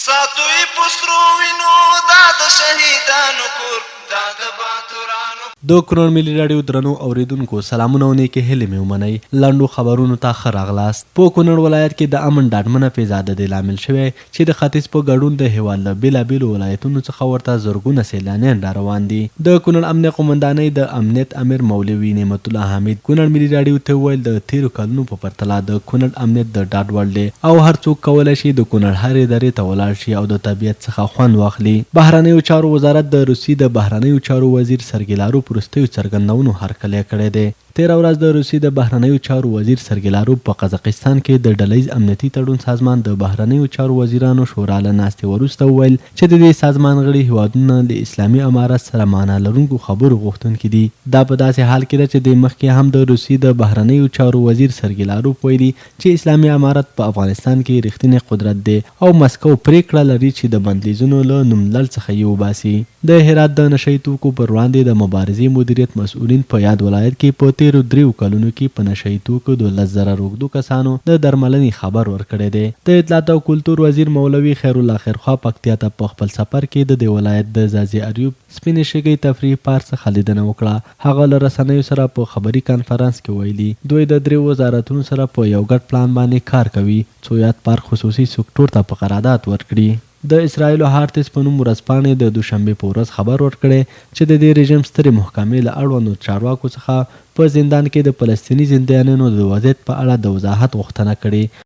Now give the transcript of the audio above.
ساتوی پسرو وینو دا د شهیدانو کور دا د باتورانو. د کونړ ملي راډیو درنو اوریدونکو سلامونه او نیکې هیلې مې ومنئ. لنډو خبرونو ته ښه راغلاست. په کونړ ولایت کې د امن ډاډمنه فضا د دې لامل شوی چې د ختیځ په ګډون د هیواد له بېلابېلو ولایتونو څخه ورته زرګونه سیلانیان را روان دي. د کونړ امنیه قومندانۍ د امنیت امیر مولوي نعمت الله حمید کونړ ملي راډیو ته وویل د تیرو کلونو په پرتله د کونړ امنیت د ډاډ وړ دی او هر څوک کولی شي د کونړ هرې درې ته ولاړ شي او د طبیعت څخه خوند واخلي. بهرنیو چارو وزارت د روسیې د بهرنیو چارو وزیر سرګي لاروف وروستیو څرګندونو هرکلی کړی دی. تېره ورځ د روسیې د بهرنیو چارو وزیر سرګي لاروف په قزاقستان کې د ډلیز امنیتي تړون سازمان د بهرنیو چارو وزیرانو شورا له ناستې وروسته وویل چې د دې سازمان غړي هیوادونه د اسلامي امارت سره معنا لرونکو خبرو غوښتونکي دي. دا په داسې حال کې ده چې د مخکې هم د روسیې د بهرنیو چارو وزیر سرګي لاروف ویلي چې اسلامي امارت په افغانستان کې رښتینی قدرت دی او مسکو پریکړه لري چې د بندیزونو له نوملړ څخه یې وباسي. د هرات د نشه یي توکو پر وړاندې د مبارزې مدیریت مسؤلین په یاد ولایت کې په تیرو دریو کلونو کې په نشه یي توکو د 10,000 روږدو کسانو د درملنې خبر ورکړی دی. د اطلاعات او کلتور وزیر مولوي خیر الله خیرخوا پکتیا ته په خپل سفر کې د دې ولایت د ځاځي اریوب سپینې شګۍ تفریح پارک څخه لیدنه وکړه. هغه له رسنیو سره په خبري کانفرنس کې ویلي دوی د دریو وزارتونو سره په یو ګډ پلان باندې کار کوي څو یاد پارک خصوصي سکتور ته په قرارداد ورکړي. د اسرائیلو هارتس په نوم ورځپاڼې د دوشنبې په ورځ خبر ورکړی چې د دې رژیم سترې محکمې له اړوندو چارواکو څخه په زندان کې د فلسطیني زندانیانو د وضعیت په اړه د وضاحت غوښتنه کړې.